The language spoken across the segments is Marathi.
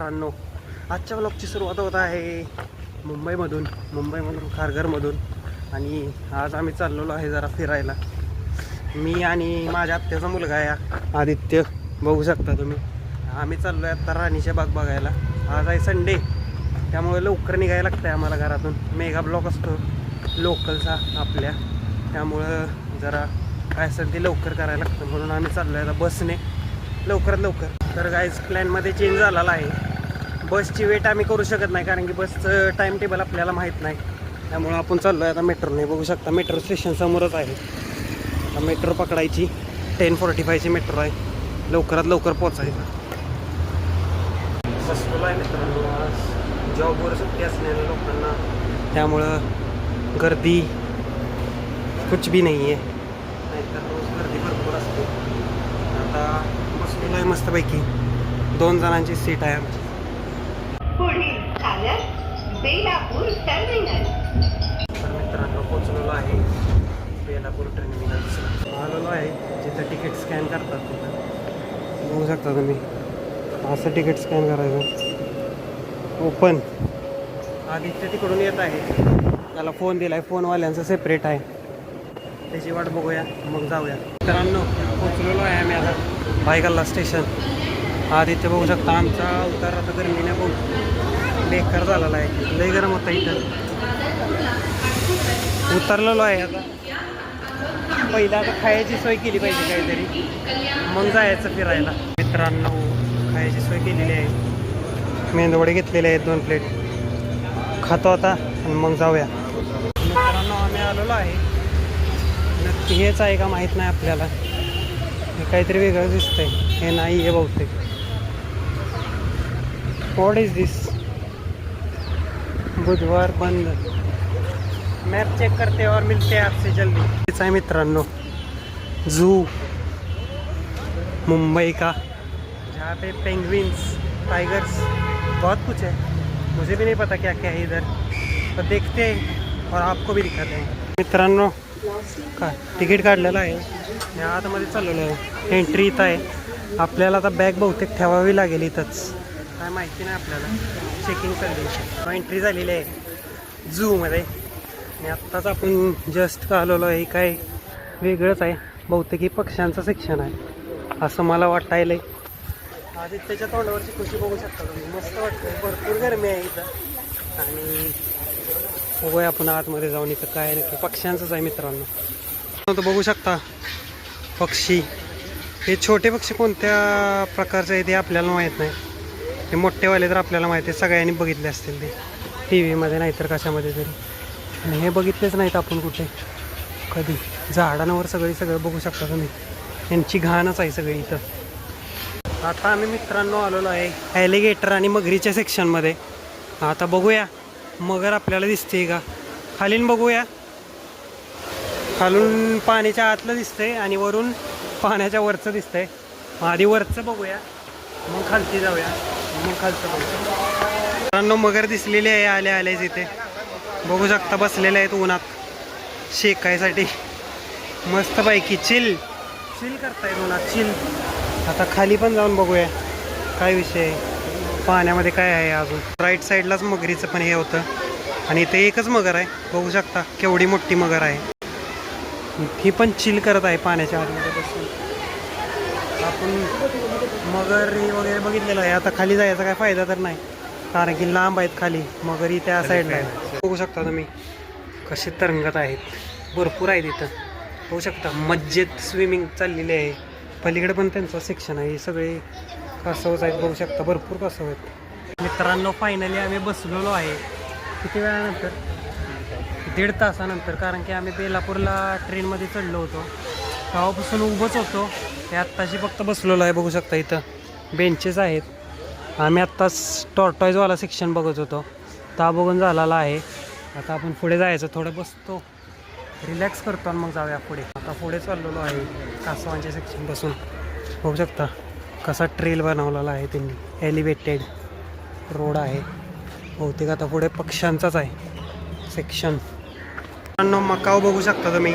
मित्रांनो, आजच्या व्लॉगची सुरुवात होत आहे मुंबईमधून खारघरमधून. आणि आज आम्ही चाललेलो आहे जरा फिरायला. मी आणि माझ्या आत्याचा मुलगा आहे आदित्य, बघू शकता तुम्ही. आम्ही चाललो आहे आता राणीचे बाग बघायला. आज आहे संडे, त्यामुळे लवकर निघायला लागतं आहे आम्हाला घरातून. मेगा ब्लॉक असतो लोकलचा आपल्या, त्यामुळं जरा काय असेल ते लवकर करायला लागतं, म्हणून आम्ही चाललो आहे आता बसने लवकरात लवकर. तर गाईज प्लॅनमध्ये चेंज झालेला आहे. बसची वेट आम्ही करू शकत नाही, कारण की बसचं टाईम टेबल आपल्याला माहीत नाही. त्यामुळं आपण चाललो आहे आता मेट्रोने. बघू शकता मेट्रो स्टेशन समोरच आहे. मेट्रो पकडायची, 10:45ची मेट्रो आहे. लवकरात लवकर पोचायचं. बसलेलो आहे मित्रांनो. आज जॉबवर सुट्टी असलेल्या लोकांना, त्यामुळं गर्दी कुछ भी नाही आहे, नाहीतर रोज गर्दी भरपूर असते. आता बसलेलो आहे मस्तपैकी. 2 जणांची सीट आहे आमची. पुढील स्थानक बेलापूर टर्मिनल. तर मित्रांनो पोचलेलो आहे बेलापूर टर्मिनल. आलेलो आहे जिथं तिकीट स्कॅन करतात तिथं. बघू शकता तुम्ही, असं तिकीट स्कॅन करायचं. ओपन. आदित्य तिकडून येत आहे, त्याला फोन दिला आहे, फोनवाल्यांचं सेपरेट आहे. त्याची वाट बघूया मग जाऊया. मित्रांनो पोचलेलो आहे आम्ही आता भायगल्ला स्टेशन. आदित्य बघू शकता आमचा उतार आता गर्मीने बहुत बेकार झालेला आहे. लय गरम होता इथं. उतरलेलो आहे आता. पहिला आता खायची सोय केली पाहिजे काहीतरी, मग जायचं फिरायला. मित्रांनो खायची सोय केलेली आहे. मेंदवडे घेतलेले आहेत 2 प्लेट. खातो आता आणि मग जाऊया. मित्रांनो आम्ही आलेलो आहे. नक्की हेच आहे का माहीत नाही आपल्याला. हे काहीतरी वेगळं दिसतंय. हे नाही, हे बहुतेक. व्हॉट इज दिस? बुधवार बंद. मैप चेक करते और मिलते हैं आपसे जल्दी. हेच आहे मित्रांनो जू मुंबई का, जहाँ पे पेंगुइन्स, टाइगर्स, बहुत कुछ है. मुझे भी नहीं पता क्या क्या है इधर, तो देखते हैं और आपको भी दिखाते हैं. मित्रांनो का तिकीट काढलेलं आहे. या आतमध्ये चाललेलं आहे. एंट्री इथं आहे. आपल्याला आता बॅग बहुतेक ठेवावी लागेल इथंच, काय माहिती नाही आपल्याला. चेकिंग चालली, एंट्री झालेली आहे झूमध्ये. आणि आत्ताच आपण जस्ट का आलेलो आहे. काय वेगळंच आहे, बहुतेक हे पक्ष्यांचं सेक्शन आहे असं मला वाटायलं आहे. आदित्यच्या तोंडावरची खुशी बघू शकता तुम्ही. मस्त वाटतं. भरपूर गरमी आहे इथं. आणि बघूया आपण आतमध्ये जाऊन. इथं काय नक्की पक्ष्यांचंच आहे मित्रांनो. तर बघू शकता पक्षी. हे छोटे पक्षी कोणत्या प्रकारचे आहे ते आपल्याला माहीत नाही. हे मोठेवाले तर आपल्याला माहिती आहे, सगळ्यांनी बघितले असतील ते टी व्हीमध्ये नाहीतर कशामध्ये तरी. आणि हे बघितलेच नाहीत आपण कुठे कधी. झाडांवर सगळं बघू शकता तुम्ही. यांची घाणच आहे सगळी इथं. आता आम्ही मित्रांनो आलेलो आहे ॲलिगेटर आणि मगरीच्या सेक्शनमध्ये. आता बघूया मगर आपल्याला दिसते का. खालीन बघूया. खालून पाण्याच्या आतलं दिसतंय आणि वरून पाण्याच्या वरचं दिसतंय. आधी वरचं बघूया, मग खालती जाऊया, मग खालचं बघूया. मित्रांनो मगर दिसलेली आहे आल्याच इथे. बघू शकता बसलेले आहेत उन्हात शेकायसाठी. मस्तपैकी चिल करतायत उन्हात, चिल. आता खाली पण जाऊन बघूया काय विषय आहे, पाण्यामध्ये काय आहे अजून. राईट साईडलाच मगरीचं पण हे होतं. आणि इथे एकच मगर आहे. बघू शकता केवढी मोठी मगर आहे. ही पण चिल करत आहे पाण्याच्या आतमध्ये बसून. आपण मगरी वगैरे बघितलेलं आहे. आता खाली जायचा काय फायदा तर नाही, कारण की लांब आहेत खाली मगरी त्या साईडला आहे. बघू शकता तुम्ही कसे तरंगत आहेत. भरपूर आहेत इथं. बघू शकता मज्जेत स्विमिंग चाललेली आहे. पलीकडे पण त्यांचं सेक्शन आहे. हे सगळे कासवच आहेत. बघू शकता भरपूर कासव आहेत. मित्रांनो फायनली आम्ही बसलेलो आहे. किती वेळानंतर? 1.5 तासानंतर. कारण की आम्ही बेलापूरला ट्रेनमध्ये चढलो होतो, तेव्हापासून उभंच होतो. ते आत्ताशी फक्त बसलेलो आहे. बघू शकता इथं बेंचेस आहेत. आम्ही आत्ताच टॉर्टॉईजवाला सेक्शन बघत होतो, ता बघून झालेला आहे. आता आपण पुढे जायचं, थोडं बसतो, रिलॅक्स करतो आणि मग जाऊया पुढे. आता पुढे चाललेलो आहे कासवांच्या सेक्शन बसून. बघू शकता कसा ट्रेल बनवलेला आहे त्यांनी. एलिव्हेटेड रोड आहे बहुतेक. आता पुढे पक्ष्यांचाच आहे सेक्शन. मकाऊ बघू शकता तुम्ही.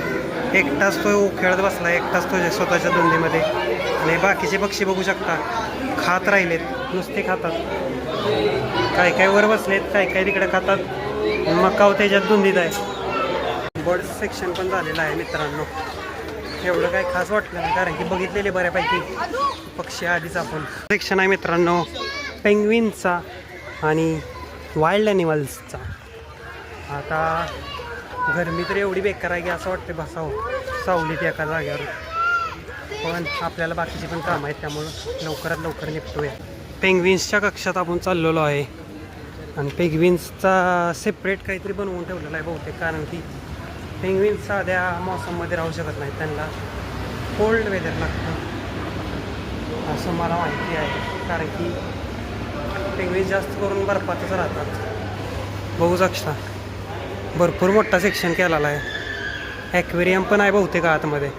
एकटाच तो खेळत बसला, एकटाच तो स्वतःच्या धुंदीमध्ये. आणि बाकीचे पक्षी बघू शकता खात राहिलेत, नुसते खातात. काय काय वर बसलेत, काय काय तिकडे खातात. मकाव त्याच्यात धुंदीत आहे. बर्ड्स सेक्शन पण झालेलं आहे मित्रांनो. एवढं काय खास वाटलं नाही कारण की बघितलेले बऱ्यापैकी पक्षी आधीच आपण. सेक्शन आहे मित्रांनो पेंग्विनचा आणि वाईल्ड ॲनिमल्सचा. आता गरमी तर एवढी बेकार आहे की असं वाटतं बसावं सावलीत एका जागेवर. पण आपल्याला बाकीचे पण काम आहेत त्यामुळं लवकरात लवकर निपटूया. पेंग्विन्सच्या कक्षात आपण चाललेलो आहे आणि पेंग्विन्सचा सेपरेट काहीतरी बनवून ठेवलेला आहे बहुतेक, कारण की पेंग्विन्स साध्या मौसममध्ये राहू शकत नाहीत, त्यांना कोल्ड वेदर लागतं असं मला माहिती आहे. कारण की पेंग्विन्स जास्त करून बर्फातच राहतात. बघू शकता भरपूर मोठा सेक्शन केलेला आहे. ॲक्वेरियम पण आहे बहुतेक आतमध्ये.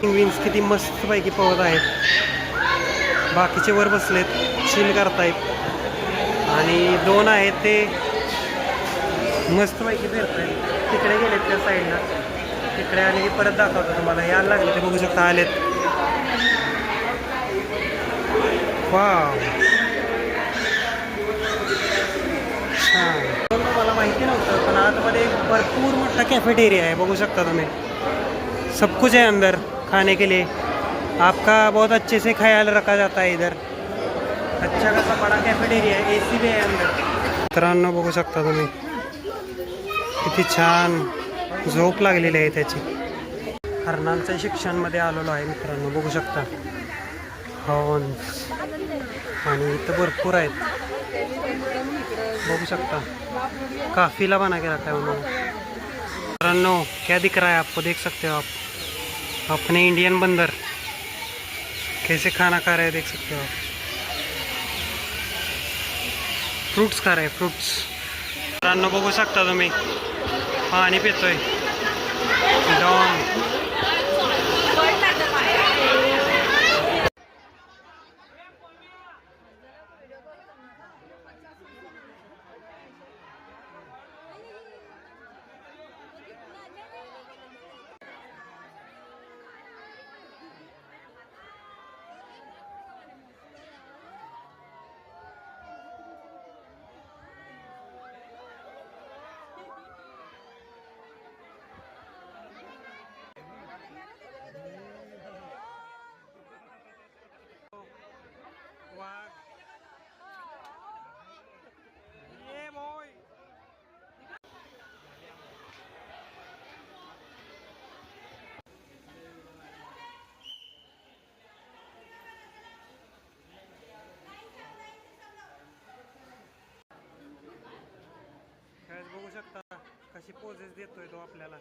पेंग्विन्स किती मस्तपैकी पोहत आहेत, बाकीचे वर बसलेत चिल करतायत आणि दोन आहेत ते मस्तपैकी फिरत आहेत. तिकडे गेलेत त्या साईडला, तिकडे आले की परत दाखवतो तुम्हाला. यायला लागले ते बघू शकता आलेत. वाव छान. मला माहिती नव्हतं पण आतमध्ये भरपूर मोठा कॅफेटेरिया है, बघू सकता तुम्हें. सब कुछ है अंदर खाने के लिए. आपका बहुत अच्छे से ख्याल रखा जाता है इधर. अच्छा खासा बड़ा कॅफेटेरिया है, AC भी आहे अंदर. मित्रांनो बघू शकता तुम्ही किती छान झोप लागलेली आहे त्याची. हरणांच्या शिक्षणमध्ये आलेलो आहे मित्रांनो, बघू शकता हॉर्न्स आणि इथं भरपूर आहेत बघू सकता. काफिला बना के रखा है उन्होंने. मित्रांनो क्या दिख रहा है आपको, देख सकते हो आप अपने इंडियन बंदर कैसे खाना खा रहे हैं, देख सकते हो आप. फ्रूट्स खा रहे हैं, फ्रूट्स. मित्रांनो बघू शकता तुम्ही पाणी पितोय डॉन. बघू शकता कशी पोजेस देतोय तो आपल्याला.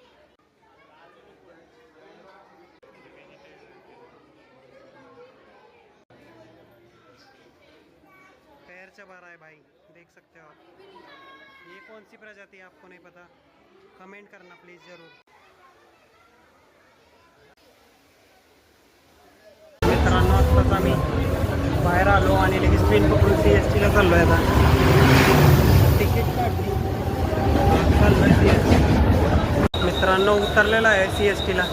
पैर चबा रहा है भाई, देख सकते हो आप. ये कौन सी प्रजाति है आपको नहीं पता, कमेंट करना प्लीज जरूर. मित्रांनो आत्ताच आम्ही बाहेर आलो आणि लगेच ट्रेन पकडून CST ला चाललो आहे. आता तिकीट काढली मित्रांनो, उतरलेला आहे CST ला.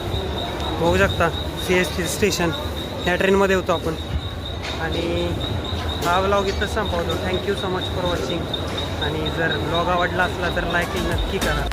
बघू शकता CST स्टेशन. या ट्रेनमध्ये होतो आपण आणि हा व्लॉग इथंच संपवतो. Thank you so much for watching. आणि जर व्लॉग आवडला असला तर लाईक नक्की करा.